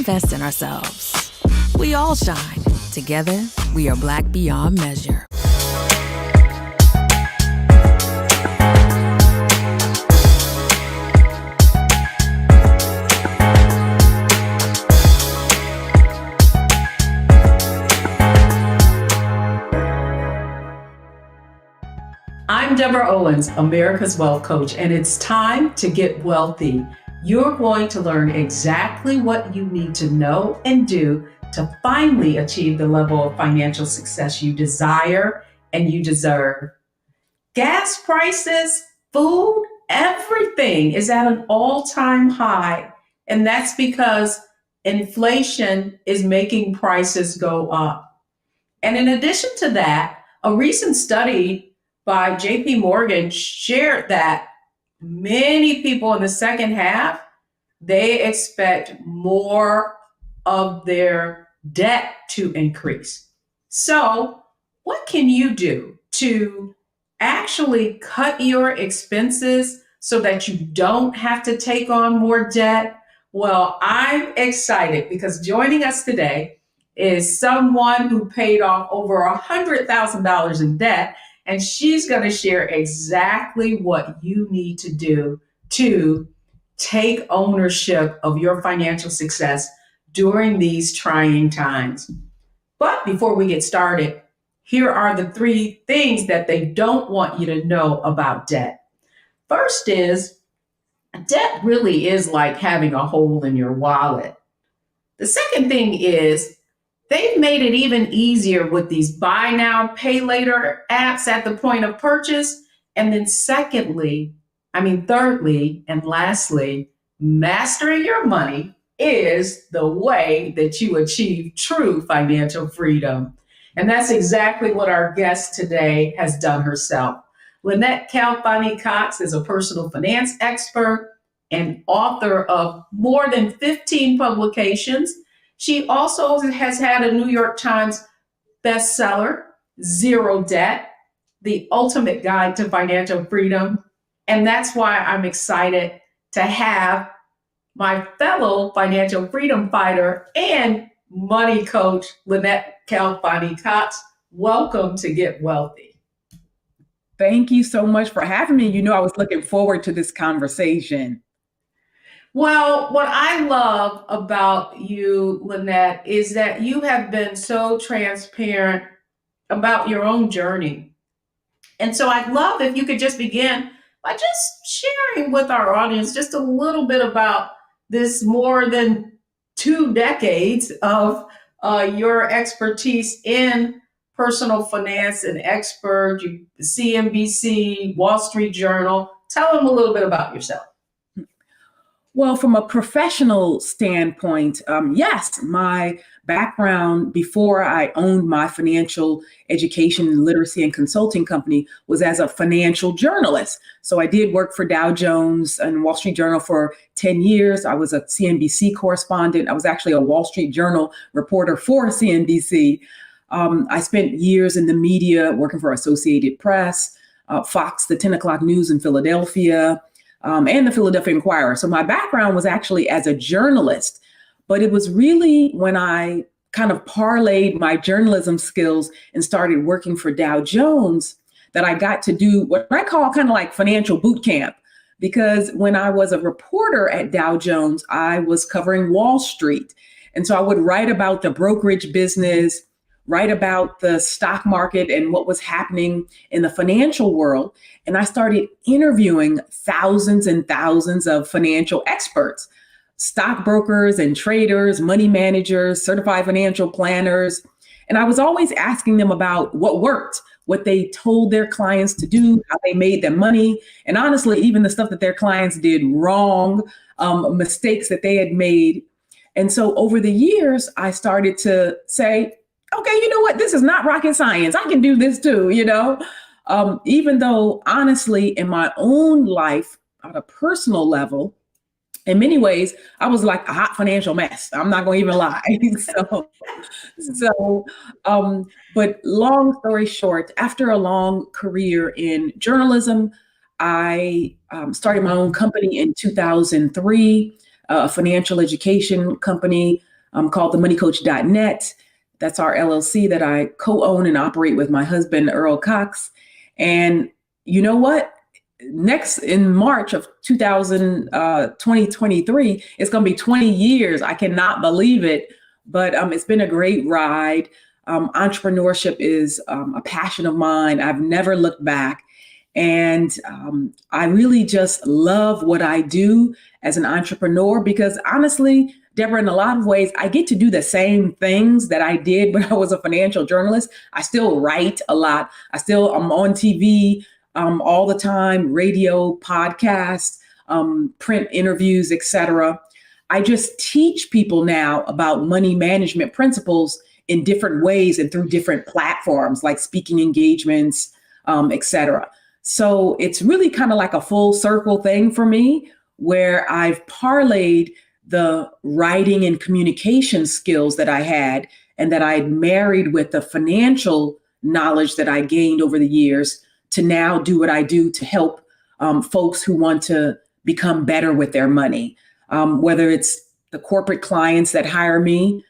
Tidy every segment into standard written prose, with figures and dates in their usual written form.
invest in ourselves. We all shine. Together, we are Black beyond measure. I'm Deborah Owens, America's Wealth Coach, and it's time to get wealthy. You're going to learn exactly what you need to know and do to finally achieve the level of financial success you desire and you deserve. Gas prices, food, everything is at an all-time high, and that's because inflation is making prices go up. And in addition to that, a recent study by JP Morgan shared that many people in the second half, they expect more of their debt to increase. So what can you do to actually cut your expenses so that you don't have to take on more debt? Well, I'm excited because joining us today is someone who paid off over $100,000 in debt. And she's going to share exactly what you need to do to take ownership of your financial success during these trying times. But before we get started, here are the 3 things that they don't want you to know about debt. First is, debt really is like having a hole in your wallet. The second thing is, they've made it even easier with these buy now, pay later apps at the point of purchase. And then thirdly, and lastly, mastering your money is the way that you achieve true financial freedom. And that's exactly what our guest today has done herself. Lynnette Khalfani-Cox is a personal finance expert and author of more than 15 publications. She also has had a New York Times bestseller, Zero Debt, The Ultimate Guide to Financial Freedom. And that's why I'm excited to have my fellow financial freedom fighter and money coach, Lynnette Khalfani-Cox. Welcome to Get Wealthy. Thank you so much for having me. You know, I was looking forward to this conversation. Well, what I love about you, Lynnette, is that you have been so transparent about your own journey. And so I'd love if you could just begin by just sharing with our audience just a little bit about this more than 2 decades of your expertise in personal finance and expert, CNBC, Wall Street Journal. Tell them a little bit about yourself. Well, from a professional standpoint, yes, my background before I owned my financial education, literacy, and consulting company was as a financial journalist. So I did work for Dow Jones and Wall Street Journal for 10 years. I was a CNBC correspondent. I was actually a Wall Street Journal reporter for CNBC. I spent years in the media working for Associated Press, Fox, the 10 o'clock news in Philadelphia, and the Philadelphia Inquirer. So my background was actually as a journalist, but it was really when I kind of parlayed my journalism skills and started working for Dow Jones that I got to do what I call kind of like financial boot camp. Because when I was a reporter at Dow Jones, I was covering Wall Street. And so I would write about the brokerage business, write about the stock market and what was happening in the financial world. And I started interviewing thousands and thousands of financial experts, stockbrokers and traders, money managers, certified financial planners. And I was always asking them about what worked, what they told their clients to do, how they made their money, and honestly, even the stuff that their clients did wrong, mistakes that they had made. And so over the years, I started to say, okay, you know what? This is not rocket science. I can do this too, even though honestly, in my own life, on a personal level, in many ways, I was like a hot financial mess. I'm not going to even lie. But long story short, after a long career in journalism, I started my own company in 2003, a financial education company called the moneycoach.net. That's our LLC that I co-own and operate with my husband, Earl Cox. And you know what? Next in March of 2023, it's going to be 20 years. I cannot believe it, but it's been a great ride. Entrepreneurship is a passion of mine. I've never looked back. And I really just love what I do as an entrepreneur because honestly, Deborah, in a lot of ways, I get to do the same things that I did when I was a financial journalist. I still write a lot. I'm on TV all the time, radio, podcasts, print interviews, etc. I just teach people now about money management principles in different ways and through different platforms like speaking engagements, etc. So it's really kind of like a full circle thing for me where I've parlayed the writing and communication skills that I had and that I had married with the financial knowledge that I gained over the years to now do what I do to help folks who want to become better with their money, whether it's the corporate clients that hire me,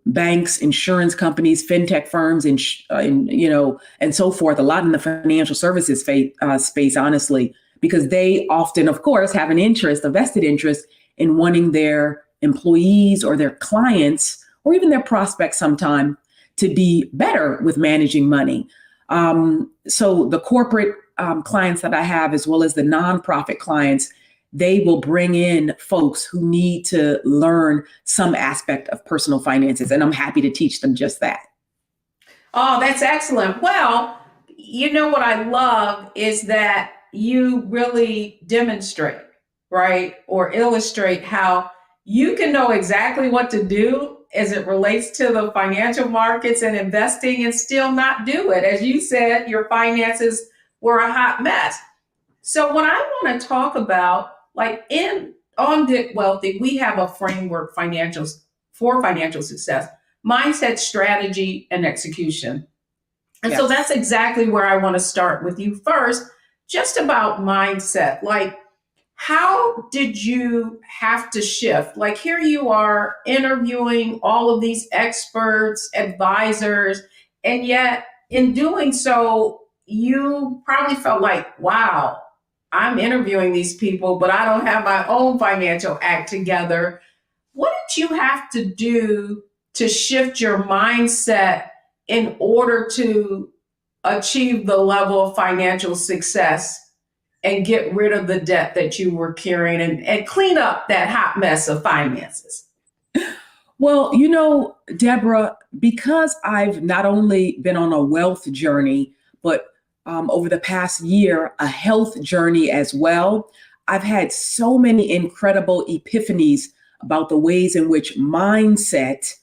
banks, insurance companies, fintech firms, and so forth, a lot in the financial services space, honestly, because they often, of course, have a vested interest in wanting their employees or their clients or even their prospects sometime to be better with managing money. So the corporate clients that I have, as well as the nonprofit clients, they will bring in folks who need to learn some aspect of personal finances. And I'm happy to teach them just that. Oh, that's excellent. Well, what I love is that you really demonstrate, right, or illustrate how you can know exactly what to do as it relates to the financial markets and investing and still not do it. As you said, your finances were a hot mess. So what I want to talk about, on Get Wealthy, we have a framework for financial success, mindset, strategy, and execution. And so that's exactly where I want to start with you first, just about mindset. How did you have to shift? Here you are interviewing all of these experts, advisors, and yet in doing so, you probably felt like, wow, I'm interviewing these people, but I don't have my own financial act together. What did you have to do to shift your mindset in order to achieve the level of financial success and get rid of the debt that you were carrying and clean up that hot mess of finances? Well, Deborah, because I've not only been on a wealth journey, but over the past year, a health journey as well, I've had so many incredible epiphanies about the ways in which mindset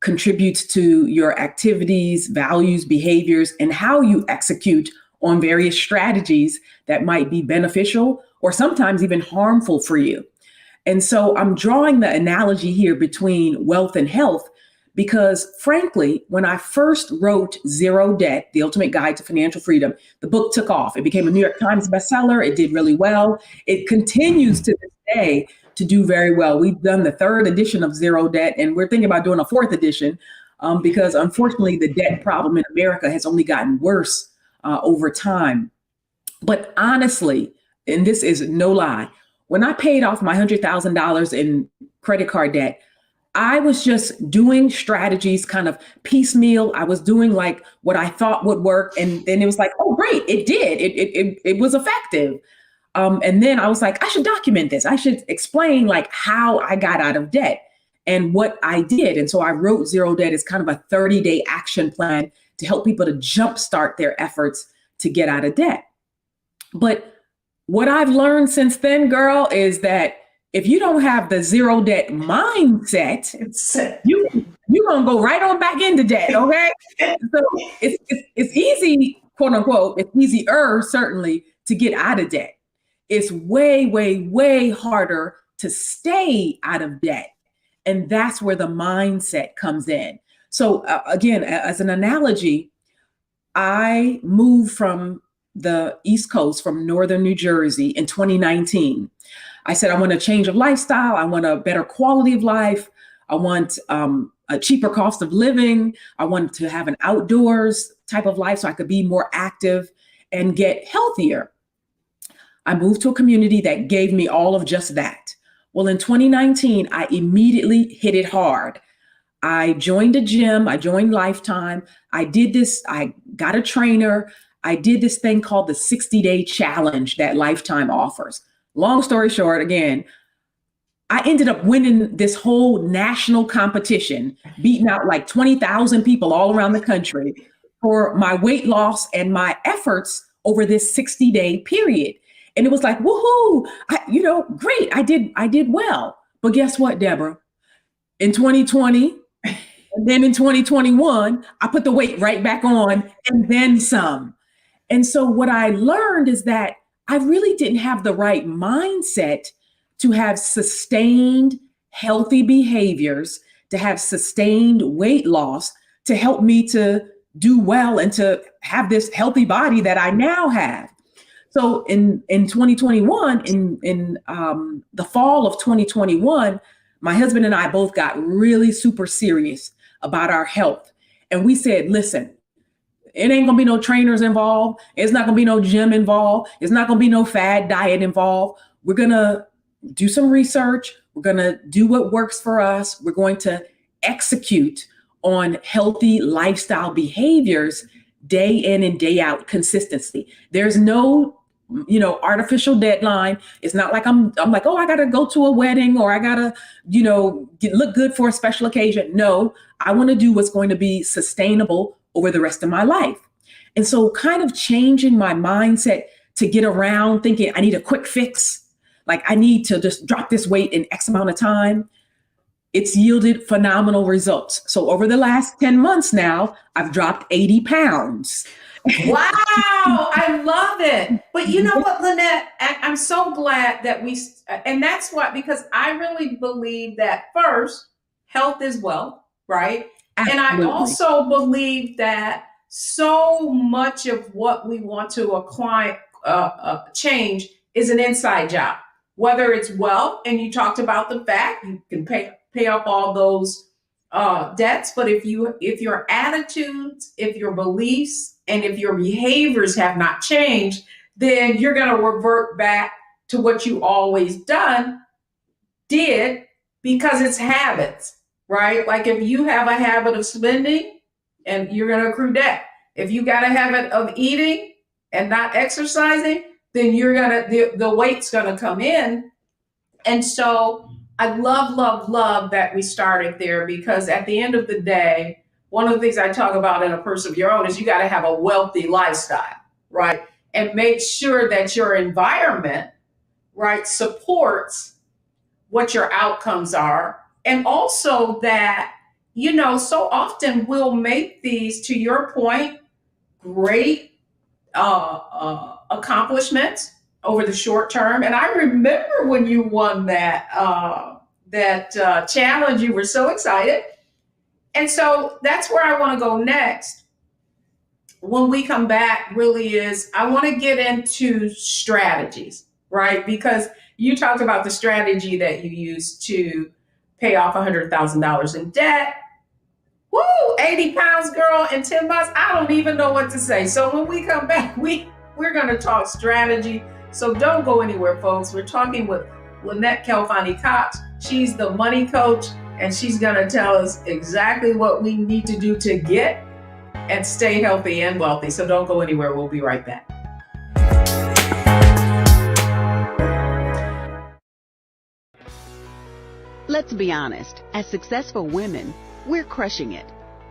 contributes to your activities, values, behaviors, and how you execute on various strategies that might be beneficial or sometimes even harmful for you. And so I'm drawing the analogy here between wealth and health because, frankly, when I first wrote Zero Debt, The Ultimate Guide to Financial Freedom, the book took off. It became a New York Times bestseller. It did really well. It continues to this day to do very well. We've done the 3rd edition of Zero Debt, and we're thinking about doing a 4th edition because, unfortunately, the debt problem in America has only gotten worse over time. But honestly, and this is no lie, when I paid off my $100,000 in credit card debt, I was just doing strategies kind of piecemeal. I was doing what I thought would work. And then it was like, oh, great, it did. It was effective. And then I was like, I should document this. I should explain how I got out of debt and what I did. And so I wrote Zero Debt as kind of a 30-day action plan to help people to jumpstart their efforts to get out of debt. But what I've learned since then, girl, is that if you don't have the zero debt mindset, you're going to go right on back into debt, okay? So it's easy, quote unquote, it's easier, certainly, to get out of debt. It's way, way, way harder to stay out of debt. And that's where the mindset comes in. So again, as an analogy, I moved from the East Coast, from Northern New Jersey in 2019. I said, I want a change of lifestyle. I want a better quality of life. I want a cheaper cost of living. I wanted to have an outdoors type of life so I could be more active and get healthier. I moved to a community that gave me all of just that. Well, in 2019, I immediately hit it hard. I joined a gym. I joined Lifetime. I did this. I got a trainer. I did this thing called the 60-day challenge that Lifetime offers. Long story short, again, I ended up winning this whole national competition, beating out like 20,000 people all around the country for my weight loss and my efforts over this 60-day period. And it was like, woohoo, great. I did well. But guess what, Deborah? In 2020, and then in 2021, I put the weight right back on and then some. And so what I learned is that I really didn't have the right mindset to have sustained healthy behaviors, to have sustained weight loss, to help me to do well and to have this healthy body that I now have. So in 2021, in the fall of 2021, my husband and I both got really super serious about our health. And we said, listen, it ain't gonna be no trainers involved. It's not gonna be no gym involved. It's not gonna be no fad diet involved. We're gonna do some research. We're gonna do what works for us. We're going to execute on healthy lifestyle behaviors day in and day out consistency. There's no artificial deadline. It's not like I'm like, oh, I got to go to a wedding or I got to, look good for a special occasion. No, I want to do what's going to be sustainable over the rest of my life. And so kind of changing my mindset to get around thinking I need a quick fix. Like I need to just drop this weight in X amount of time. It's yielded phenomenal results. So over the last 10 months now, I've dropped 80 pounds. Wow, I love it. But you know what, Lynnette, I'm so glad that and that's what, because I really believe that first, health is wealth, right? Absolutely. And I also believe that so much of what we want to acquire, change is an inside job, whether it's wealth, and you talked about the fact you can pay off all those debts, but if your attitudes, if your beliefs, and if your behaviors have not changed, then you're going to revert back to what you always did because it's habits, right? Like if you have a habit of spending and you're going to accrue debt. If you got a habit of eating and not exercising, then the weight's going to come in. And so I love that we started there, because at the end of the day, one of the things I talk about in A Purse of Your Own is you got to have a wealthy lifestyle, right? And make sure that your environment, right, supports what your outcomes are. And also that, so often we'll make these, to your point, great accomplishments over the short term. And I remember when you won that challenge, you were so excited. And so that's where I want to go next. When we come back, really is, I want to get into strategies, right? Because you talked about the strategy that you used to pay off $100,000 in debt. Woo, 80 pounds, girl, in 10 months. I don't even know what to say. So when we come back, we're going to talk strategy. So don't go anywhere, folks. We're talking with Lynnette Khalfani-Cox. She's the money coach, and she's going to tell us exactly what we need to do to get and stay healthy and wealthy. So don't go anywhere. We'll be right back. Let's be honest. As successful women, we're crushing it.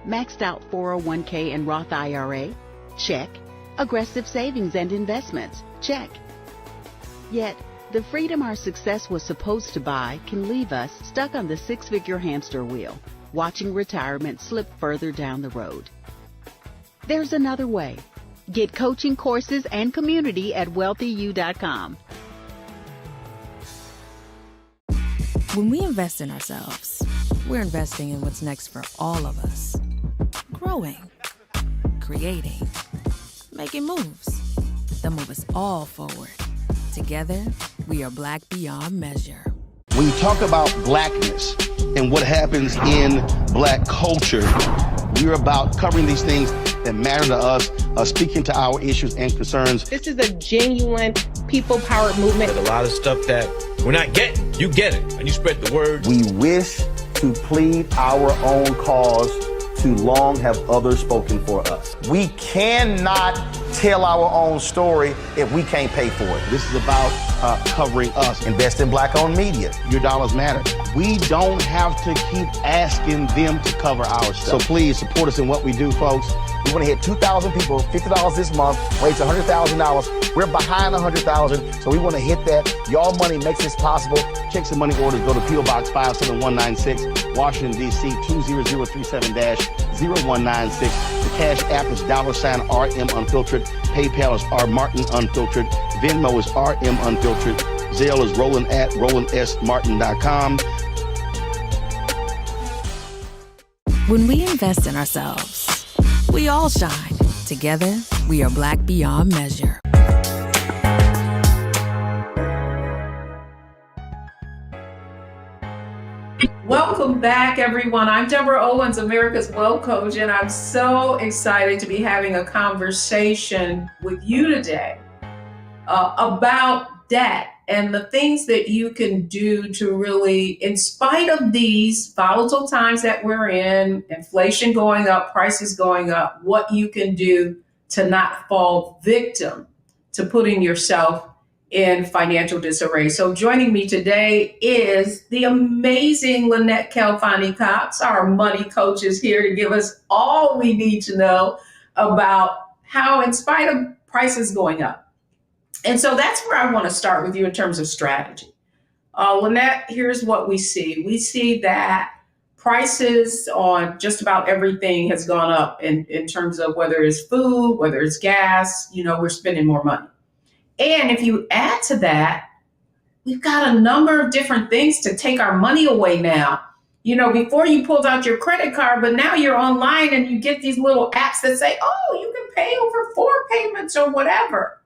Maxed out 401k and Roth IRA? Check. Aggressive savings and investments? Check. Yet, the freedom our success was supposed to buy can leave us stuck on the six-figure hamster wheel, watching retirement slip further down the road. There's another way. Get coaching courses and community at wealthyu.com. When we invest in ourselves, we're investing in what's next for all of us. Growing, creating, making moves that move us all forward. Together, we are Black beyond measure. When you talk about blackness and what happens in black culture, we're about covering these things that matter to us, speaking to our issues and concerns. This is a genuine people-powered movement. There's a lot of stuff that we're not getting. You get it, and you spread the word. We wish to plead our own cause. Too long have others spoken for us. We cannot tell our own story if we can't pay for it. This is about covering us. Invest in black-owned media. Your dollars matter. We don't have to keep asking them to cover our stuff. So please support us in what we do, folks. We want to hit 2,000 people, $50 this month, raise $100,000. We're behind $100,000, so we want to hit that. Y'all money makes this possible. Checks and money orders go to P.O. Box 57196, Washington, D.C. 20037-0196. The Cash App is $RM Unfiltered. PayPal is R Martin Unfiltered. Venmo is RM Unfiltered. Zelle is roland@rolandsmartin.com. When we invest in ourselves, we all shine. Together, we are black beyond measure. Welcome back, everyone. I'm Deborah Owens, America's Wealth Coach, and I'm so excited to be having a conversation with you today about debt and the things that you can do to really, in spite of these volatile times that we're in, inflation going up, prices going up, what you can do to not fall victim to putting yourself in financial disarray. So joining me today is the amazing Lynnette Khalfani-Cox. Our money coach is here to give us all we need to know about how, in spite of prices going up. And so that's where I want to start with you in terms of strategy. Lynnette, here's what we see. We see that prices on just about everything has gone up in terms of whether it's food, whether it's gas, we're spending more money. And if you add to that, we've got a number of different things to take our money away now. Before you pulled out your credit card, but now you're online and you get these little apps that say, oh, you can pay over 4 payments or whatever.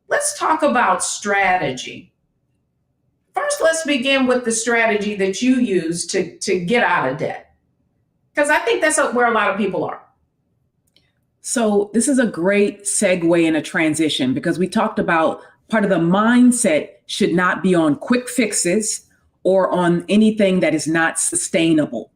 Let's talk about strategy. First, let's begin with the strategy that you use to get out of debt, because I think that's where a lot of people are. So this is a great segue and a transition, because we talked about part of the mindset should not be on quick fixes or on anything that is not sustainable.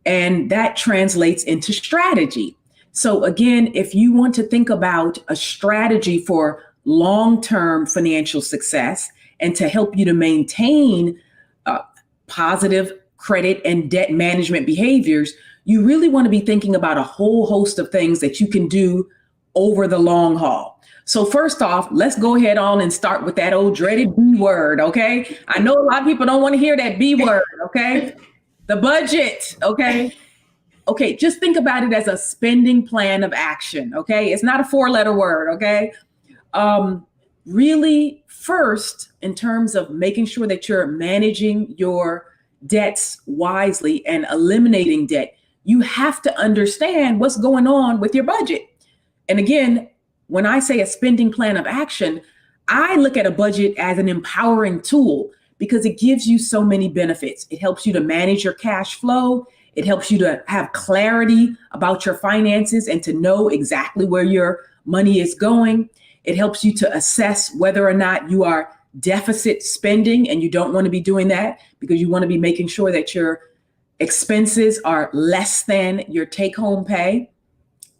And that translates into strategy. So again, if you want to think about a strategy for long-term financial success and to help you to maintain positive credit and debt management behaviors, you really want to be thinking about a whole host of things that you can do over the long haul. So first off, let's go ahead on and start with that old dreaded B word, okay? I know a lot of people don't want to hear that B word, okay? The budget, okay? Okay, just think about it as a spending plan of action, okay? It's not a 4-letter word, okay? Really, first, in terms of making sure that you're managing your debts wisely and eliminating debt, you have to understand what's going on with your budget. And again, when I say a spending plan of action, I look at a budget as an empowering tool because it gives you so many benefits. It helps you to manage your cash flow. It helps you to have clarity about your finances and to know exactly where your money is going. It helps you to assess whether or not you are deficit spending, and you don't want to be doing that because you want to be making sure that your expenses are less than your take-home pay.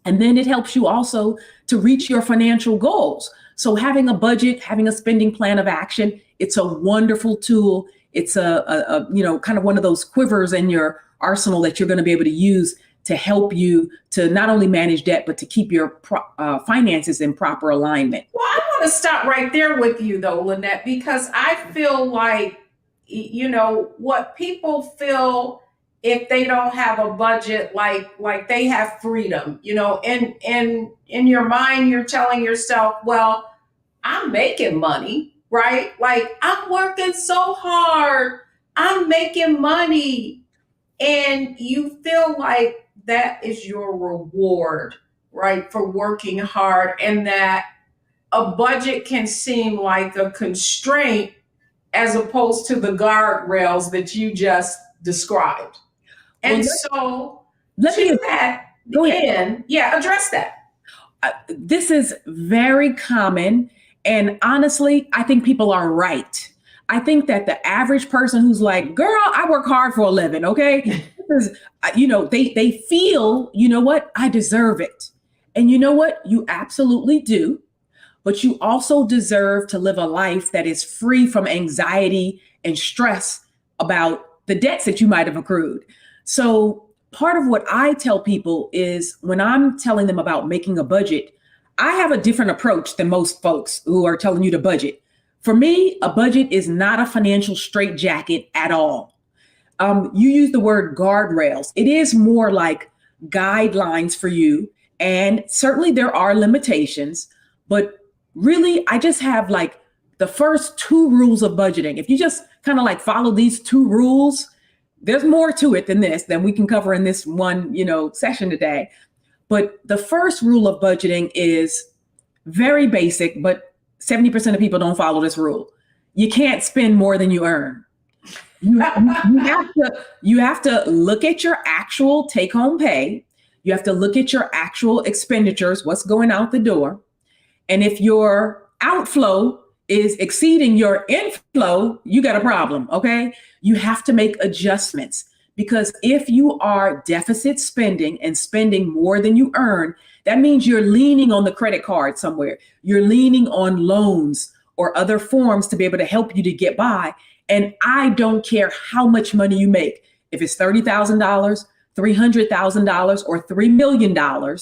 And then it helps you also to reach your financial goals. So having a budget, having a spending plan of action, it's a wonderful tool. It's a kind of one of those quivers in your arsenal that you're going to be able to use to help you to not only manage debt, but to keep your finances in proper alignment. Well, I want to stop right there with you, though, Lynnette, because I feel like, what people feel if they don't have a budget, like they have freedom, in your mind, you're telling yourself, well, I'm making money, right? Like I'm working so hard, I'm making money. And you feel like that is your reward, right, for working hard, and that a budget can seem like a constraint as opposed to the guardrails that you just described. And so let me go ahead. Address that. This is very common. And honestly, I think people are right. I think that the average person who's like, girl, I work hard for a living, okay? Because, they feel, you know what? I deserve it. And you know what? You absolutely do. But you also deserve to live a life that is free from anxiety and stress about the debts that you might have accrued. So part of what I tell people is when I'm telling them about making a budget, I have a different approach than most folks who are telling you to budget. For me, a budget is not a financial straitjacket at all. You use the word guardrails. It is more like guidelines for you. And certainly there are limitations, but really, I just have like the first 2 rules of budgeting. If you just kind of like follow these 2 rules, there's more to it than we can cover in this one, session today. But the first rule of budgeting is very basic, but 70% of people don't follow this rule. You can't spend more than you earn. You have to look at your actual take-home pay. You have to look at your actual expenditures, what's going out the door. And if your outflow is exceeding your inflow, you got a problem, okay? You have to make adjustments, because if you are deficit spending and spending more than you earn, that means you're leaning on the credit card somewhere. You're leaning on loans or other forms to be able to help you to get by. And I don't care how much money you make. If it's $30,000, $300,000, or $3 million,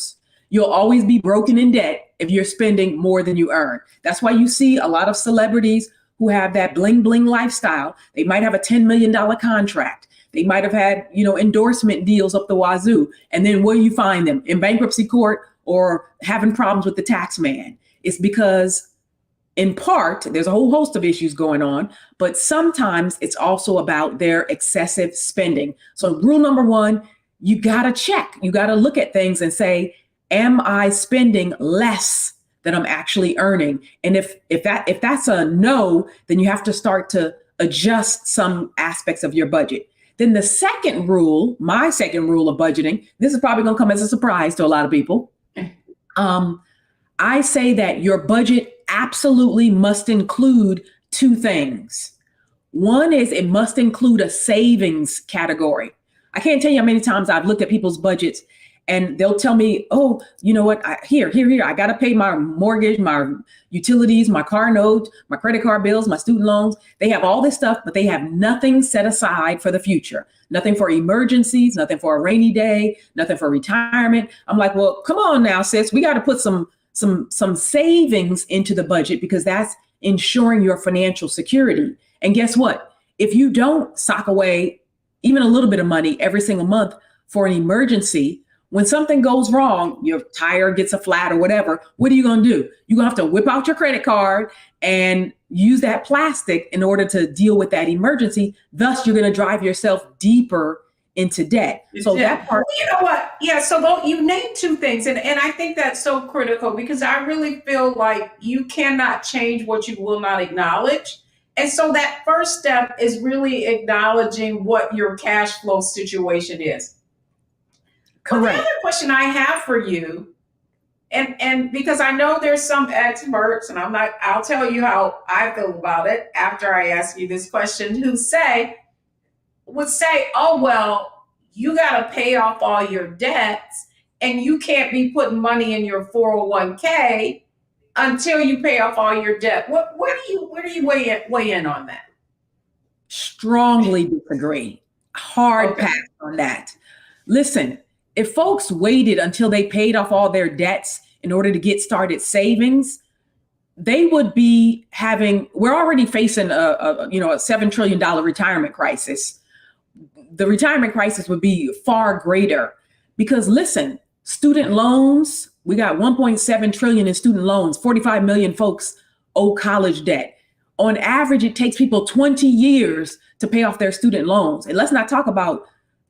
you'll always be broken in debt if you're spending more than you earn. That's why you see a lot of celebrities who have that bling bling lifestyle. They might have a $10 million contract. They might have had, endorsement deals up the wazoo. And then where do you find them? In bankruptcy court or having problems with the tax man. It's because in part, there's a whole host of issues going on, but sometimes it's also about their excessive spending. So rule number 1, you got to check. You got to look at things and say, am I spending less than I'm actually earning? And if that's a no, then you have to start to adjust some aspects of your budget. Then the second rule, my second rule of budgeting, this is probably going to come as a surprise to a lot of people. I say that your budget absolutely must include 2 things. One is it must include a savings category. I can't tell you how many times I've looked at people's budgets and they'll tell me, oh, you know what, here, I got to pay my mortgage, my utilities, my car note, my credit card bills, my student loans. They have all this stuff, but they have nothing set aside for the future. Nothing for emergencies, nothing for a rainy day, nothing for retirement. I'm like, well, come on now, sis, we got to put some savings into the budget, because that's ensuring your financial security. And guess what? If you don't sock away even a little bit of money every single month for an emergency, when something goes wrong, your tire gets a flat or whatever, what are you going to do? You're going to have to whip out your credit card and use that plastic in order to deal with that emergency. Thus, you're going to drive yourself deeper into debt. So that part. You know what? Yeah. So you named 2 things. And I think that's so critical, because I really feel like you cannot change what you will not acknowledge. And so that first step is really acknowledging what your cash flow situation is. Correct. Well, the other question I have for you, and because I know there's some experts, and I'll tell you how I feel about it after I ask you this question, who would say, oh, well, you got to pay off all your debts and you can't be putting money in your 401k until you pay off all your debt. Where do you weigh in on that? Strongly disagree. Hard pass on that. Listen, if folks waited until they paid off all their debts in order to get started savings, they would be we're already facing a $7 trillion retirement crisis. The retirement crisis would be far greater, because listen, student loans, we got 1.7 trillion in student loans. 45 million folks owe college debt. On average, it takes people 20 years to pay off their student loans. And let's not talk about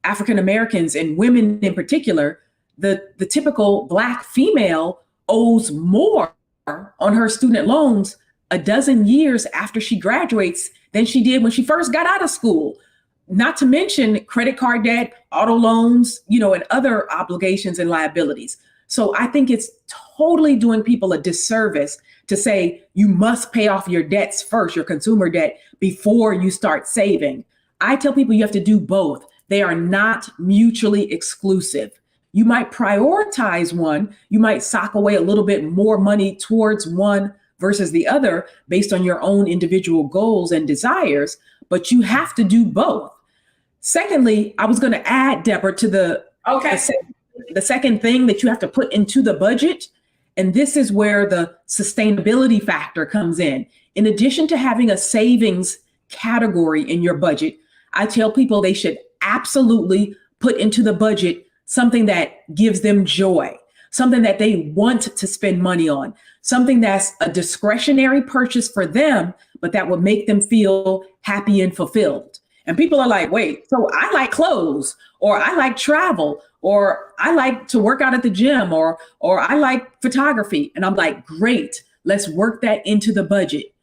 African Americans and women in particular. The typical Black female owes more on her student loans a dozen years after she graduates than she did when she first got out of school. Not to mention credit card debt, auto loans, and other obligations and liabilities. So I think it's totally doing people a disservice to say you must pay off your debts first, your consumer debt, before you start saving. I tell people you have to do both. They are not mutually exclusive. You might prioritize one. You might sock away a little bit more money towards one versus the other based on your own individual goals and desires, but you have to do both. Secondly, I was going to add, Deborah, to the second thing that you have to put into the budget. And this is where the sustainability factor comes in. In addition to having a savings category in your budget, I tell people they should absolutely put into the budget something that gives them joy, something that they want to spend money on, something that's a discretionary purchase for them, but that would make them feel happy and fulfilled. And people are like, wait, so I like clothes, or I like travel, or I like to work out at the gym, or I like photography. And I'm like, great, let's work that into the budget.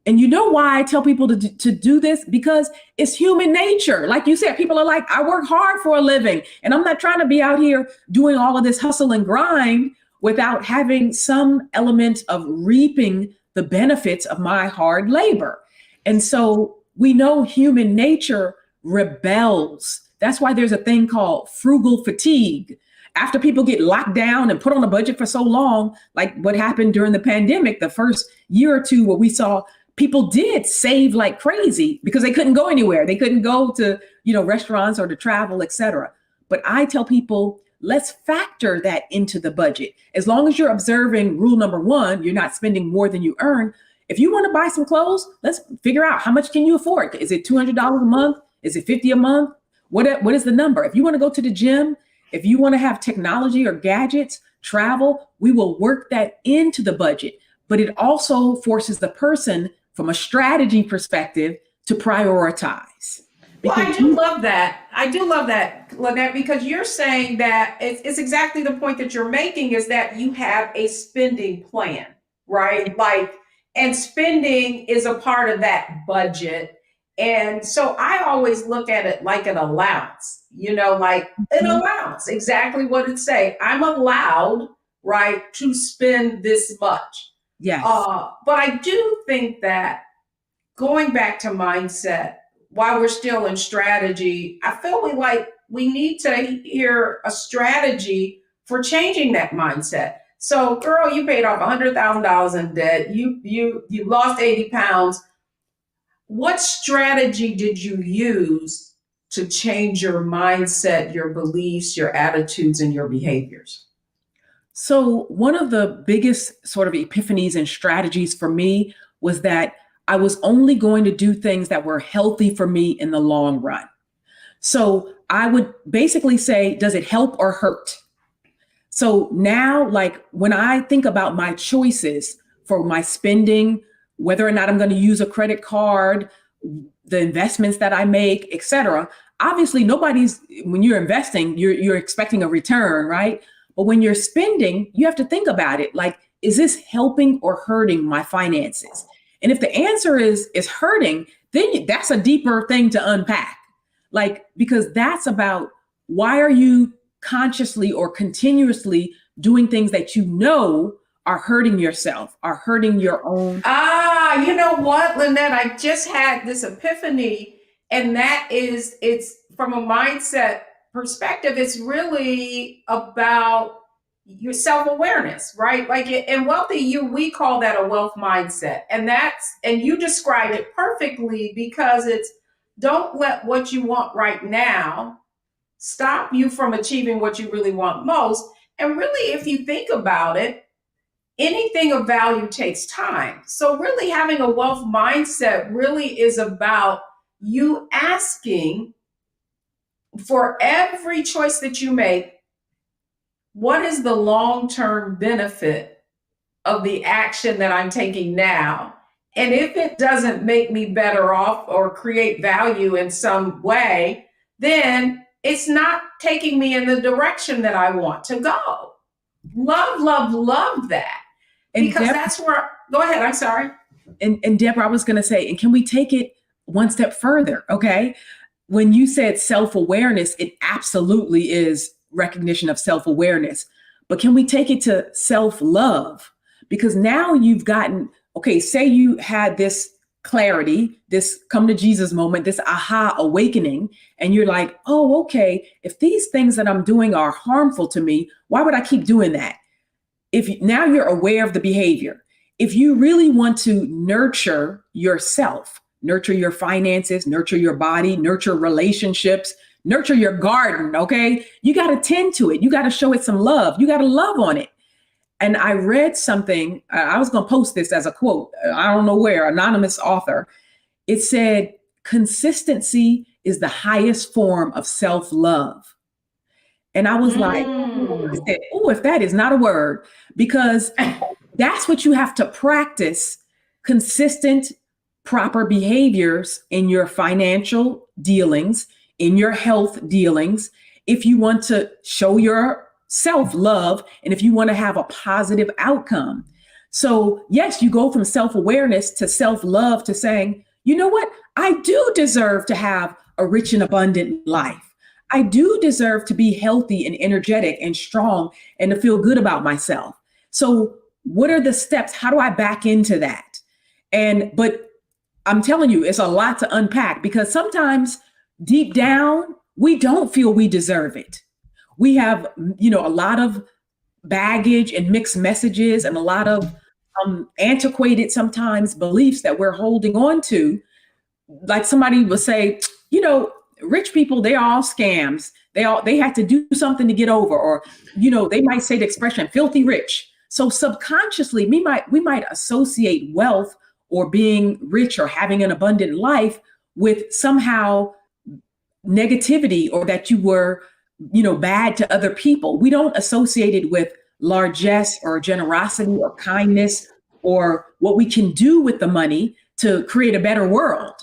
And you know why I tell people to do this? Because it's human nature. Like you said, people are like, I work hard for a living, and I'm not trying to be out here doing all of this hustle and grind without having some element of reaping the benefits of my hard labor. And so we know human nature rebels. That's why there's a thing called frugal fatigue. After people get locked down and put on a budget for so long, like what happened during the pandemic, the first year or two, where we saw people did save like crazy because they couldn't go anywhere. They couldn't go to, restaurants or to travel, et cetera. But I tell people, let's factor that into the budget. As long as you're observing rule number one, you're not spending more than you earn. If you want to buy some clothes, let's figure out how much can you afford. Is it $200 a month? Is it $50 a month? What is the number? If you want to go to the gym, if you want to have technology or gadgets, travel, we will work that into the budget. But it also forces the person from a strategy perspective to prioritize. Well, I do love that. I do love that, Lynnette, because you're saying that it's exactly the point that you're making, is that you have a spending plan, right? And spending is a part of that budget. And so I always look at it like an allowance, like an allowance, exactly what it say. I'm allowed, right, to spend this much. Yes. But I do think that going back to mindset, while we're still in strategy, I feel we need to hear a strategy for changing that mindset. So, girl, you paid off $100,000 in debt. You lost 80 pounds. What strategy did you use to change your mindset, your beliefs, your attitudes, and your behaviors? So one of the biggest sort of epiphanies and strategies for me was that I was only going to do things that were healthy for me in the long run. So I would basically say, does it help or hurt? So now, like when I think about my choices for my spending, whether or not I'm going to use a credit card, the investments that I make, et cetera, obviously when you're investing, you're expecting a return, right? But when you're spending, you have to think about it. Like, is this helping or hurting my finances? And if the answer is hurting, then that's a deeper thing to unpack. Because that's about, why are you consciously or continuously doing things that are hurting yourself, are hurting your own? You know what, Lynnette, I just had this epiphany, and that is, it's from a mindset perspective, it's really about your self-awareness, right? Like in Wealthy You, we call that a wealth mindset. And you describe it perfectly, because it's, don't let what you want right now stop you from achieving what you really want most. And really, if you think about it, anything of value takes time. So really having a wealth mindset really is about you asking, for every choice that you make, what is the long-term benefit of the action that I'm taking now? And if it doesn't make me better off or create value in some way, then it's not taking me in the direction that I want to go. Love that. Because that's where, go ahead, I'm sorry. and Deborah, I was going to say, and can we take it one step further? Okay. When you said self-awareness, it absolutely is recognition of self-awareness, but can we take it to self-love? Because now you've gotten, okay, say you had this clarity, this come to Jesus moment, this aha awakening, and you're like, oh, okay, if these things that I'm doing are harmful to me, why would I keep doing that? If now you're aware of the behavior, if you really want to nurture yourself, nurture your finances, nurture your body, nurture relationships, nurture your garden, okay? You got to tend to it. You got to show it some love. You got to love on it. And I read something, I was going to post this as a quote, I don't know where, anonymous author. It said, consistency is the highest form of self-love. And I was like, oh, if that is not a word, because that's what you have to practice, consistent, proper behaviors in your financial dealings, in your health dealings, if you want to show your self-love and if you want to have a positive outcome. So yes, you go from self-awareness to self-love to saying, you know what? I do deserve to have a rich and abundant life. I do deserve to be healthy and energetic and strong and to feel good about myself. So what are the steps? How do I back into that? But I'm telling you, it's a lot to unpack because sometimes deep down, we don't feel we deserve it. We have, a lot of baggage and mixed messages and a lot of antiquated sometimes beliefs that we're holding on to. Like somebody will say, rich people, they're all scams. They had to do something to get over, or, they might say the expression filthy rich. So subconsciously, we might associate wealth or being rich or having an abundant life with somehow negativity, or that you were, bad to other people. We don't associate it with largesse or generosity or kindness or what we can do with the money to create a better world.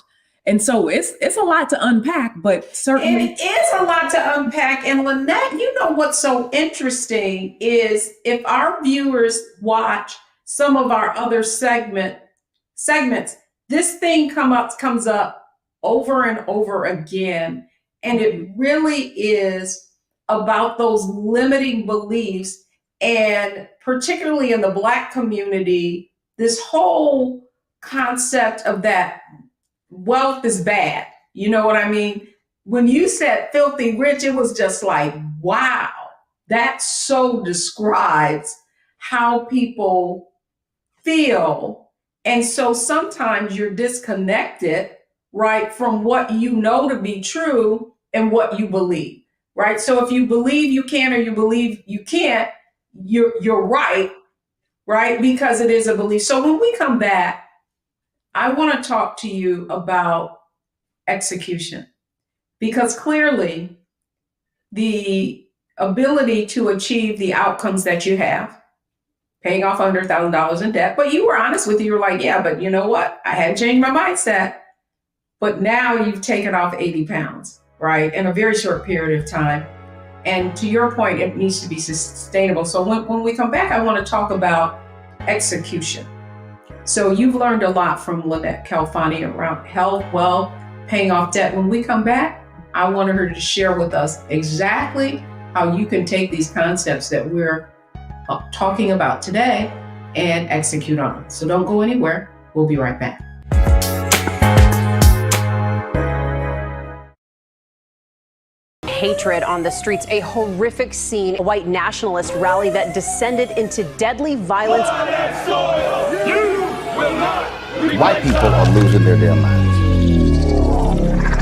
And so it's a lot to unpack, but certainly it is a lot to unpack. And Lynnette, what's so interesting is if our viewers watch some of our other segments, this thing comes up over and over again. And it really is about those limiting beliefs. And particularly in the Black community, this whole concept of that wealth is bad. You know what I mean? When you said filthy rich, it was just like, wow, that so describes how people feel. And so sometimes you're disconnected, right, from what you know to be true and what you believe, right? So if you believe you can or you believe you can't, you're right, because it is a belief. So when we come back, I want to talk to you about execution, because clearly the ability to achieve the outcomes that you have, paying off $100,000 in debt, but you were honest with you. You were like, yeah, but you know what? I had changed my mindset. But now you've taken off 80 pounds, right, in a very short period of time. And to your point, it needs to be sustainable. So when we come back, I want to talk about execution. So you've learned a lot from Lynnette Khalfani around health, wealth, paying off debt. When we come back, I wanted her to share with us exactly how you can take these concepts that we're talking about today and execute on them. So don't go anywhere. We'll be right back. Hatred on the streets, a horrific scene, a white nationalist rally that descended into deadly violence. White people are losing their damn minds.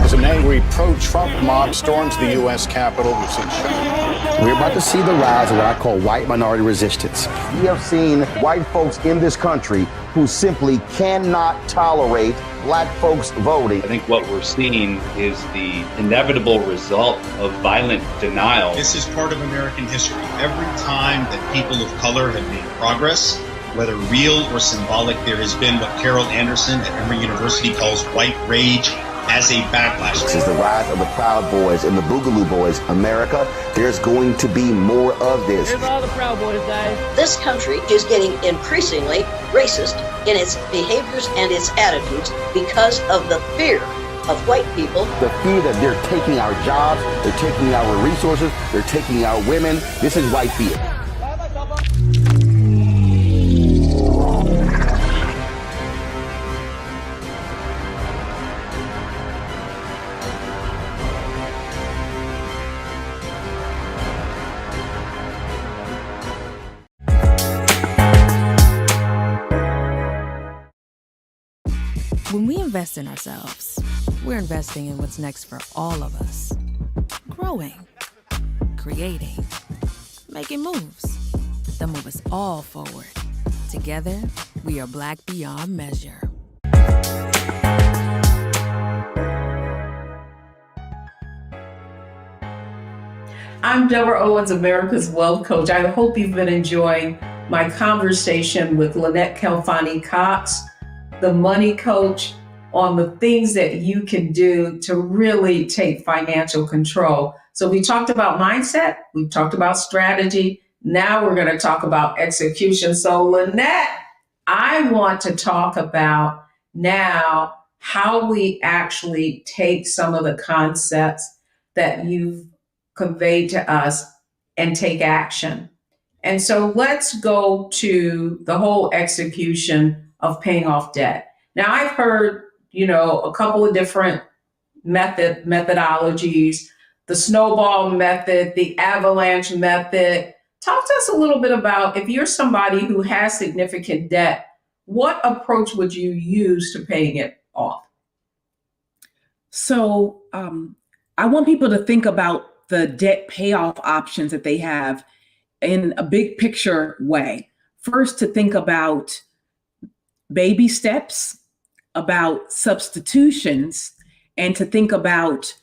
As an angry pro-Trump mob storms the U.S. Capitol, we've seen shootings. We're about to see the rise of what I call white minority resistance. We have seen white folks in this country who simply cannot tolerate Black folks voting. I think what we're seeing is the inevitable result of violent denial. This is part of American history. Every time that people of color have made progress, whether real or symbolic, there has been what Carol Anderson at Emory University calls white rage as a backlash. This is the rise of the Proud Boys and the Boogaloo Boys. America, there's going to be more of this. Here's all the Proud Boys, guys. This country is getting increasingly racist in its behaviors and its attitudes because of the fear of white people. The fear that they're taking our jobs, they're taking our resources, they're taking our women. This is white fear. When we invest in ourselves, we're investing in what's next for all of us. Growing, creating, making moves that move us all forward. Together, we are Black beyond measure. I'm Deborah Owens, America's Wealth Coach. I hope you've been enjoying my conversation with Lynnette Khalfani-Cox, the Money Coach, on the things that you can do to really take financial control. So we talked about mindset, we've talked about strategy. Now we're going to talk about execution. So Lynnette, I want to talk about now how we actually take some of the concepts that you've conveyed to us and take action. And so let's go to the whole execution of paying off debt. Now, I've heard, a couple of different methodologies, the snowball method, the avalanche method. Talk to us a little bit about, if you're somebody who has significant debt, what approach would you use to paying it off? So I want people to think about the debt payoff options that they have in a big picture way. First, to think about baby steps, about substitutions, and to think about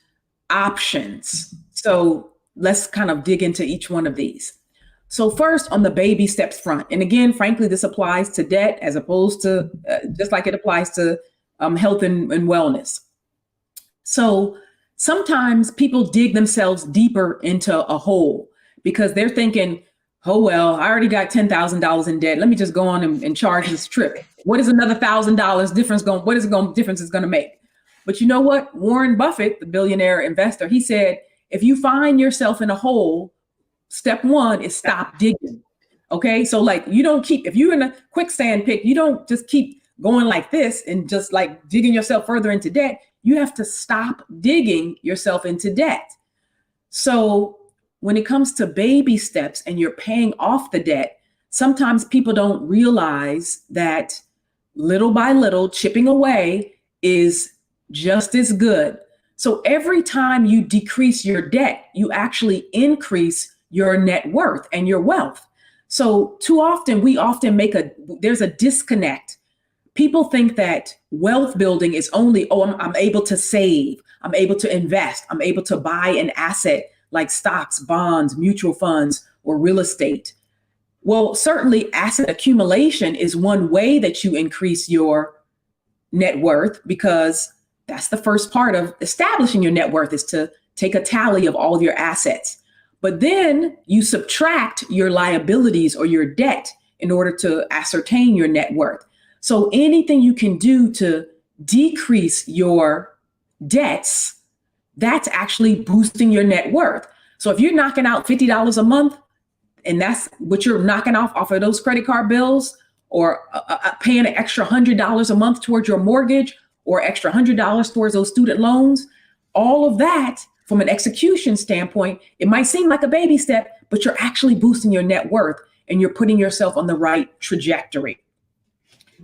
options. So let's kind of dig into each one of these. So first, on the baby steps front, and again, frankly, this applies to debt as opposed to just like it applies to health and wellness. So sometimes people dig themselves deeper into a hole because they're thinking, oh, well, I already got $10,000 in debt. Let me just go on and charge this trip. What is another $1,000 difference difference is going to make? But you know what? Warren Buffett, the billionaire investor, he said, if you find yourself in a hole, step one is stop digging. Okay. So like if you're in a quicksand pit, you don't just keep going like this and just like digging yourself further into debt. You have to stop digging yourself into debt. So when it comes to baby steps and you're paying off the debt, sometimes people don't realize that little by little, chipping away is just as good. So every time you decrease your debt, you actually increase your net worth and your wealth. So too often, there's a disconnect. People think that wealth building is only, I'm able to save, I'm able to invest, I'm able to buy an asset like stocks, bonds, mutual funds, or real estate. Well, certainly asset accumulation is one way that you increase your net worth, because that's the first part of establishing your net worth, is to take a tally of all of your assets. But then you subtract your liabilities or your debt in order to ascertain your net worth. So anything you can do to decrease your debts, that's actually boosting your net worth. So if you're knocking out $50 a month, and that's what you're knocking off of those credit card bills, or paying an extra $100 a month towards your mortgage, or extra $100 towards those student loans, all of that from an execution standpoint, it might seem like a baby step, but you're actually boosting your net worth and you're putting yourself on the right trajectory.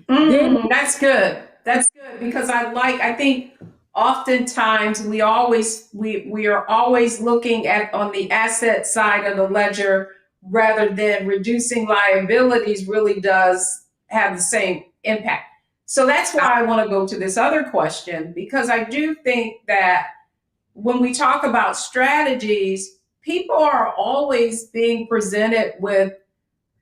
That's good. That's good, because I think oftentimes we are always looking at on the asset side of the ledger, rather than reducing liabilities really does have the same impact. So that's why I want to go to this other question, because I do think that when we talk about strategies, people are always being presented with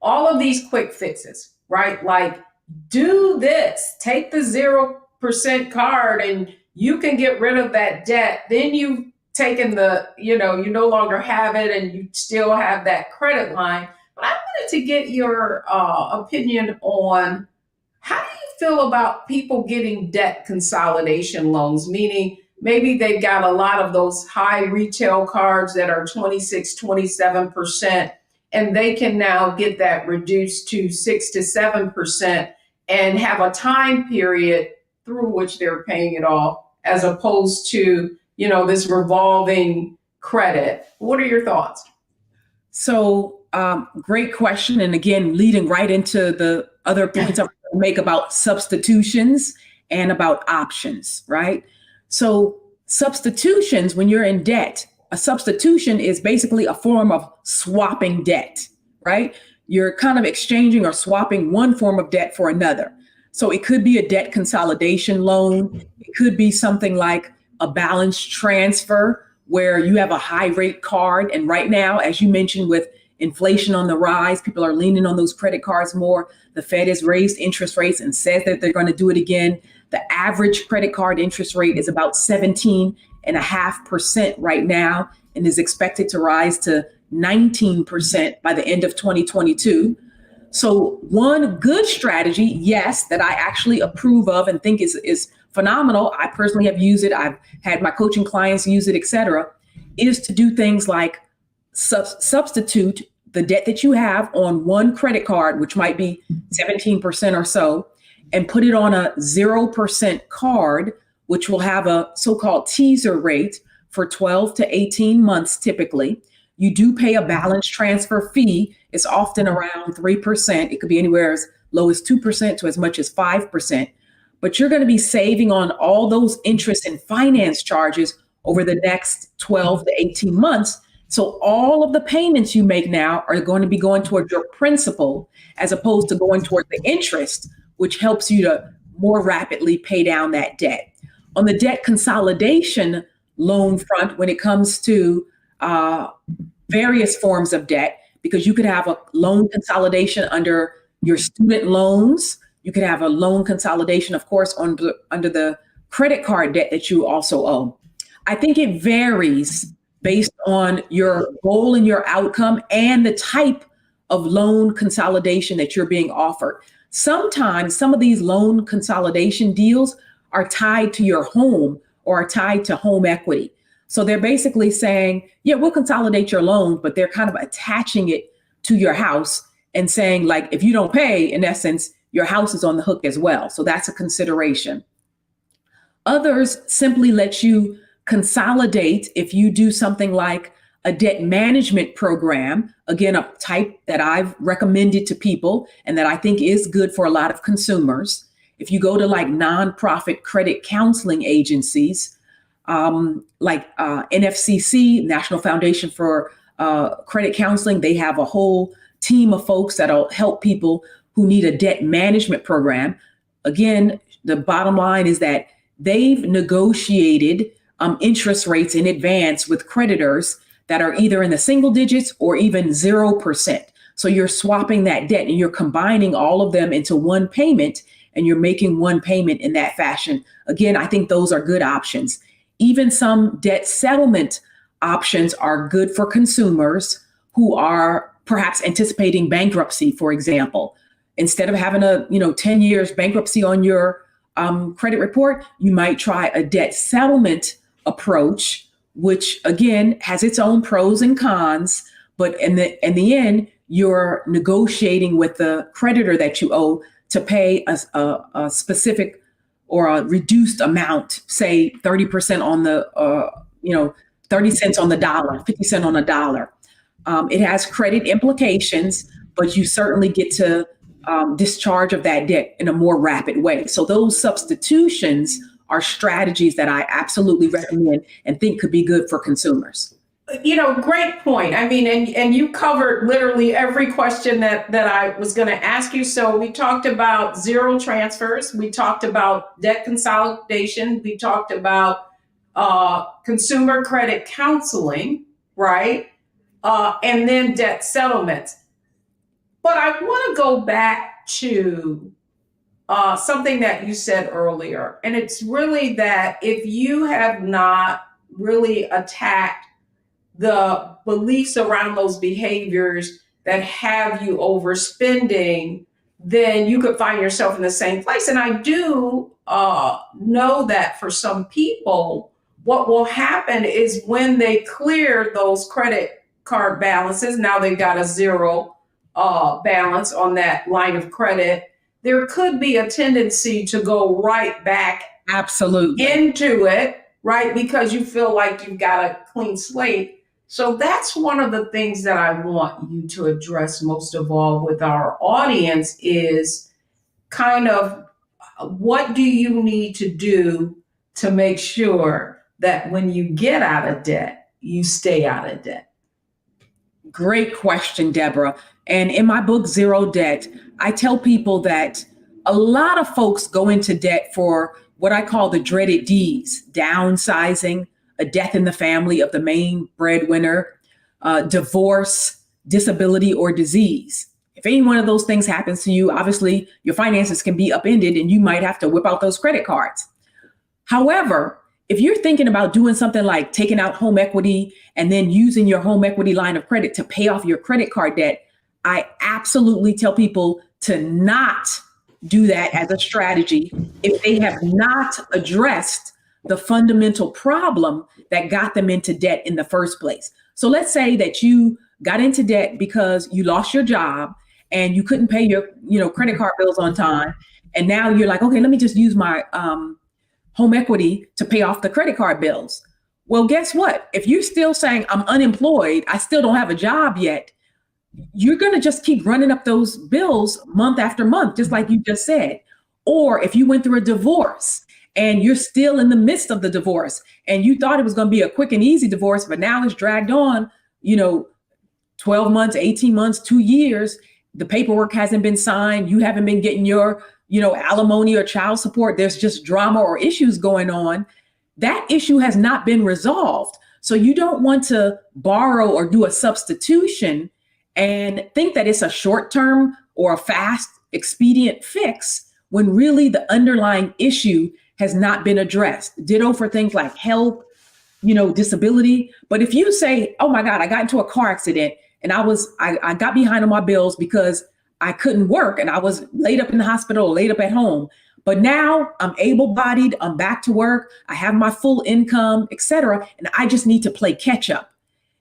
all of these quick fixes, right? Like, do this, take the 0% card and you can get rid of that debt. Then you've taken you no longer have it and you still have that credit line. But I wanted to get your opinion on How do you feel about people getting debt consolidation loans, meaning maybe they've got a lot of those high retail cards that are 26, 27%, and they can now get that reduced to 6 to 7% and have a time period through which they're paying it off, as opposed to, this revolving credit? What are your thoughts? So, great question. And again, leading right into the other points I'm going to make about substitutions and about options, right? So substitutions, when you're in debt, a substitution is basically a form of swapping debt, right? You're kind of exchanging or swapping one form of debt for another. So it could be a debt consolidation loan. It could be something like a balance transfer where you have a high rate card. And right now, as you mentioned, with inflation on the rise, people are leaning on those credit cards more. The Fed has raised interest rates and says that they're going to do it again. The average credit card interest rate is about 17.5% right now and is expected to rise to 19% by the end of 2022. So one good strategy, yes, that I actually approve of and think is phenomenal. I personally have used it. I've had my coaching clients use it, et cetera, is to do things like substitute the debt that you have on one credit card, which might be 17% or so, and put it on a 0% card, which will have a so-called teaser rate for 12 to 18 months typically. You do pay a balance transfer fee. It's often around 3%. It could be anywhere as low as 2% to as much as 5%. But you're going to be saving on all those interest and finance charges over the next 12 to 18 months. So all of the payments you make now are going to be going towards your principal as opposed to going toward the interest, which helps you to more rapidly pay down that debt. On the debt consolidation loan front, when it comes to various forms of debt, because you could have a loan consolidation under your student loans. You could have a loan consolidation, of course, under the credit card debt that you also owe. I think it varies based on your goal and your outcome and the type of loan consolidation that you're being offered. Sometimes some of these loan consolidation deals are tied to your home or are tied to home equity. So they're basically saying, yeah, we'll consolidate your loan, but they're kind of attaching it to your house and saying, like, if you don't pay, in essence, your house is on the hook as well. So that's a consideration. Others simply let you consolidate if you do something like a debt management program, again, a type that I've recommended to people and that I think is good for a lot of consumers. If you go to like nonprofit credit counseling agencies, like NFCC, National Foundation for Credit Counseling, they have a whole team of folks that'll help people who need a debt management program. Again, the bottom line is that they've negotiated interest rates in advance with creditors that are either in the single digits or even 0%. So you're swapping that debt and you're combining all of them into one payment and you're making one payment in that fashion. Again, I think those are good options. Even some debt settlement options are good for consumers who are perhaps anticipating bankruptcy, for example. Instead of having a 10 years bankruptcy on your credit report, you might try a debt settlement approach, which again has its own pros and cons. But in the end, you're negotiating with the creditor that you owe to pay a specific or a reduced amount, say 30% on the 30 cents on the dollar, 50 cents on a dollar. It has credit implications, but you certainly get to discharge of that debt in a more rapid way. So those substitutions are strategies that I absolutely recommend and think could be good for consumers. Great point. I mean, and you covered literally every question that I was going to ask you. So we talked about zero transfers. We talked about debt consolidation. We talked about consumer credit counseling, right? And then debt settlements. But I want to go back to something that you said earlier. And it's really that if you have not really attacked the beliefs around those behaviors that have you overspending, then you could find yourself in the same place. And I do know that for some people, what will happen is when they clear those credit card balances, now they've got a zero balance on that line of credit, there could be a tendency to go right back absolutely into it, right? Because you feel like you've got a clean slate. So that's one of the things that I want you to address most of all with our audience is kind of what do you need to do to make sure that when you get out of debt, you stay out of debt? Great question, Deborah. And in my book, Zero Debt, I tell people that a lot of folks go into debt for what I call the dreaded Ds: downsizing, a death in the family of the main breadwinner, divorce, disability, or disease. If any one of those things happens to you, obviously your finances can be upended and you might have to whip out those credit cards. However, if you're thinking about doing something like taking out home equity and then using your home equity line of credit to pay off your credit card debt, I absolutely tell people to not do that as a strategy if they have not addressed the fundamental problem that got them into debt in the first place. So let's say that you got into debt because you lost your job and you couldn't pay your, credit card bills on time. And now you're like, okay, let me just use my home equity to pay off the credit card bills. Well, guess what? If you're still saying I'm unemployed, I still don't have a job yet, you're going to just keep running up those bills month after month, just like you just said. Or if you went through a divorce and you're still in the midst of the divorce and you thought it was going to be a quick and easy divorce, but now it's dragged on, 12 months, 18 months, 2 years, the paperwork hasn't been signed. You haven't been getting your, alimony or child support. There's just drama or issues going on. That issue has not been resolved. So you don't want to borrow or do a substitution and think that it's a short-term or a fast, expedient fix when really the underlying issue has not been addressed. Ditto for things like health, disability. But if you say, oh my God, I got into a car accident and I got behind on my bills because I couldn't work and I was laid up in the hospital, laid up at home. But now I'm able-bodied, I'm back to work, I have my full income, et cetera, and I just need to play catch up.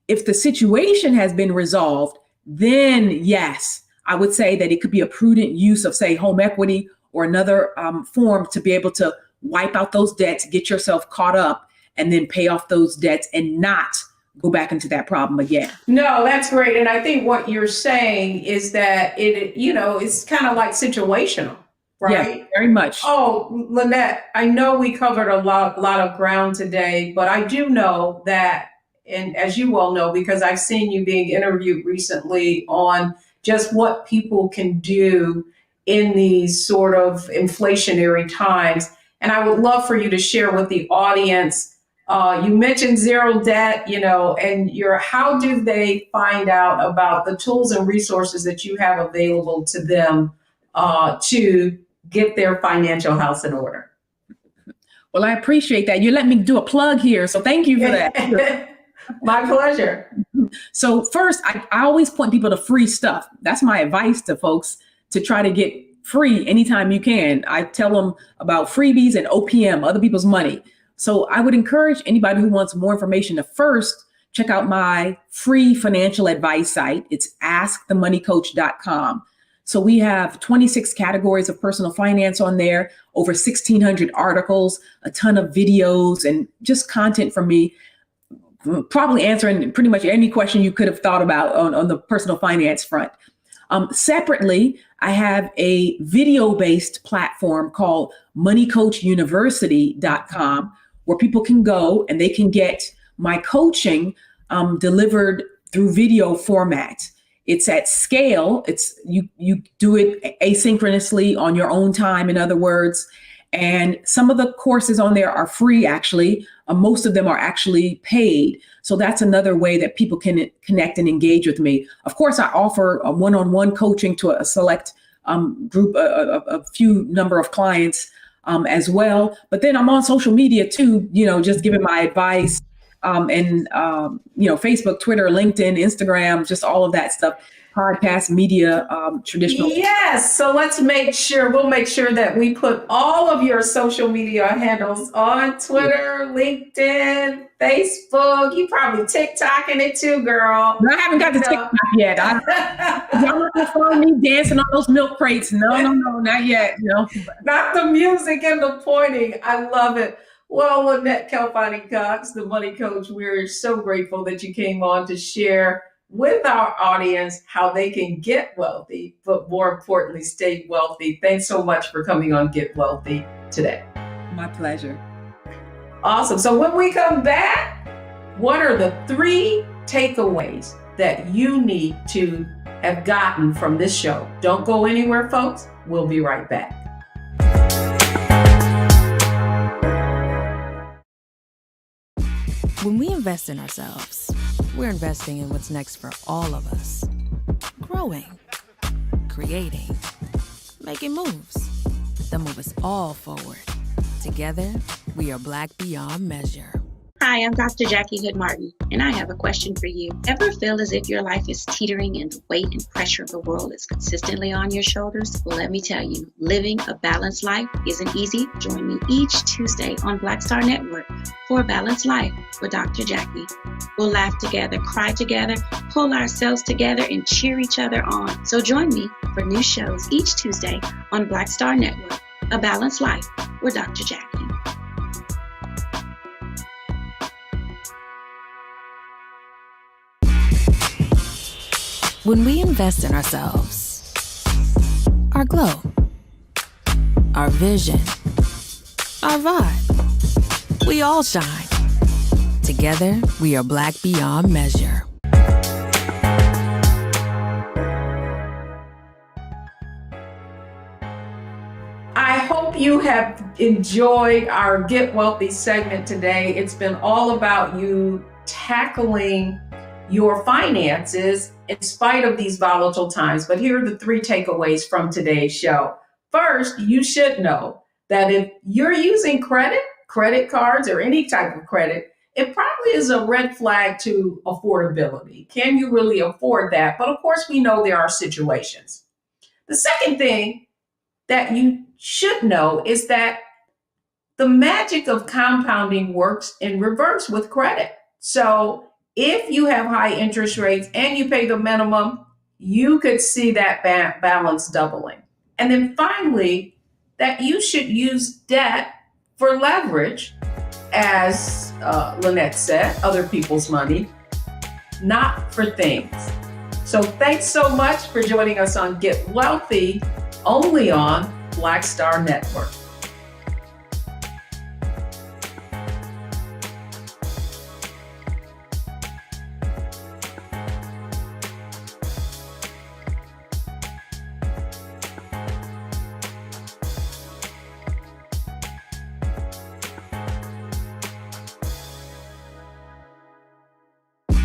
If the situation has been resolved, then yes, I would say that it could be a prudent use of, say, home equity or another form to be able to wipe out those debts, get yourself caught up, and then pay off those debts and not go back into that problem again. No, that's great. And I think what you're saying is that it's kind of like situational, right? Yeah, very much. Oh, Lynnette, I know we covered a lot of ground today, but I do know that, and as you well know, because I've seen you being interviewed recently on just what people can do in these sort of inflationary times. And I would love for you to share with the audience. You mentioned zero debt, and how do they find out about the tools and resources that you have available to them to get their financial house in order? Well, I appreciate that. You let me do a plug here. So thank you for that. My pleasure. So first, I always point people to free stuff. That's my advice to folks, to try to get free anytime you can. I tell them about freebies and OPM, other people's money. So I would encourage anybody who wants more information to first check out my free financial advice site. It's askthemoneycoach.com. So we have 26 categories of personal finance on there, over 1,600 articles, a ton of videos, and just content from me, probably answering pretty much any question you could have thought about on the personal finance front. Separately, I have a video-based platform called moneycoachuniversity.com, where people can go and they can get my coaching delivered through video format. It's at scale. It's you do it asynchronously on your own time, in other words. And some of the courses on there are free, actually. Most of them are actually paid. So that's another way that people can connect and engage with me. Of course, I offer a one-on-one coaching to a select group, a few number of clients as well. But then I'm on social media too, just giving my advice. and Facebook, Twitter, LinkedIn, Instagram, just all of that stuff. Podcast, media, traditional. Yes. So we'll make sure that we put all of your social media handles on Twitter, LinkedIn, Facebook. You probably TikToking it too, girl. No, I haven't got to TikTok yet. Y'all not gonna find me dancing on those milk crates. No, not yet. No. Not the music and the pointing. I love it. Well, Lynnette Khalfani-Cox, the Money Coach, we're so grateful that you came on to share with our audience how they can get wealthy, but more importantly, stay wealthy. Thanks so much for coming on Get Wealthy today. My pleasure. Awesome. So when we come back, what are the 3 takeaways that you need to have gotten from this show? Don't go anywhere, folks. We'll be right back. When we invest in ourselves, we're investing in what's next for all of us. Growing, creating, making moves that move us all forward. Together, we are Black beyond measure. Hi, I'm Dr. Jackie Hood Martin, and I have a question for you. Ever feel as if your life is teetering and the weight and pressure of the world is consistently on your shoulders? Well, let me tell you, living a balanced life isn't easy. Join me each Tuesday on Black Star Network for A Balanced Life with Dr. Jackie. We'll laugh together, cry together, pull ourselves together, and cheer each other on. So join me for new shows each Tuesday on Black Star Network, A Balanced Life with Dr. Jackie. When we invest in ourselves, our glow, our vision, our vibe, we all shine. Together, we are Black beyond measure. I hope you have enjoyed our Get Wealthy segment today. It's been all about you tackling your finances in spite of these volatile times. But here are the 3 takeaways from today's show. First, you should know that if you're using credit cards, or any type of credit, it probably is a red flag to affordability. Can you really afford that? But of course, we know there are situations. The second thing that you should know is that the magic of compounding works in reverse with credit. So if you have high interest rates and you pay the minimum, you could see that balance doubling. And then finally, that you should use debt for leverage, as Lynnette said, other people's money, not for things. So thanks so much for joining us on Get Wealthy, only on Black Star Network.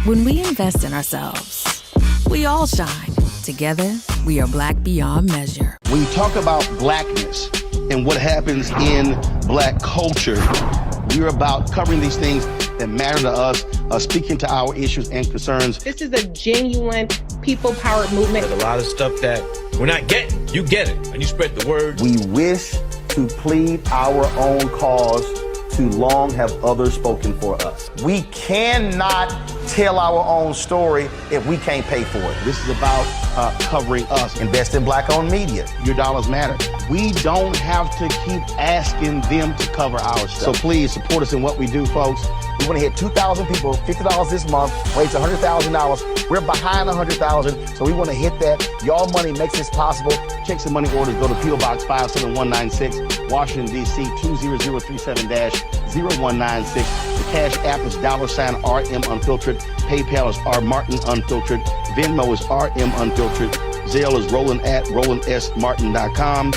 When we invest in ourselves, we all shine. Together, we are Black beyond measure. When you talk about blackness and what happens in Black culture, we're about covering these things that matter to us, speaking to our issues and concerns. This is a genuine people-powered movement. There's a lot of stuff that we're not getting. You get it, and you spread the word. We wish to plead our own cause. Too long have others spoken for us. We cannot tell our own story if we can't pay for it. This is about covering us. Invest in Black-owned media. Your dollars matter. We don't have to keep asking them to cover our stuff. So please support us in what we do, folks. We want to hit 2,000 people, $50 this month, raise $100,000. We're behind 100,000, so we want to hit that. Y'all money makes this possible. Checks and money orders go to P.O. Box 57196, Washington, D.C. 20037-0196. The Cash App is $RM Unfiltered. PayPal is R Martin Unfiltered. Venmo is RM Unfiltered. Zelle is Roland@RolandSMartin.com.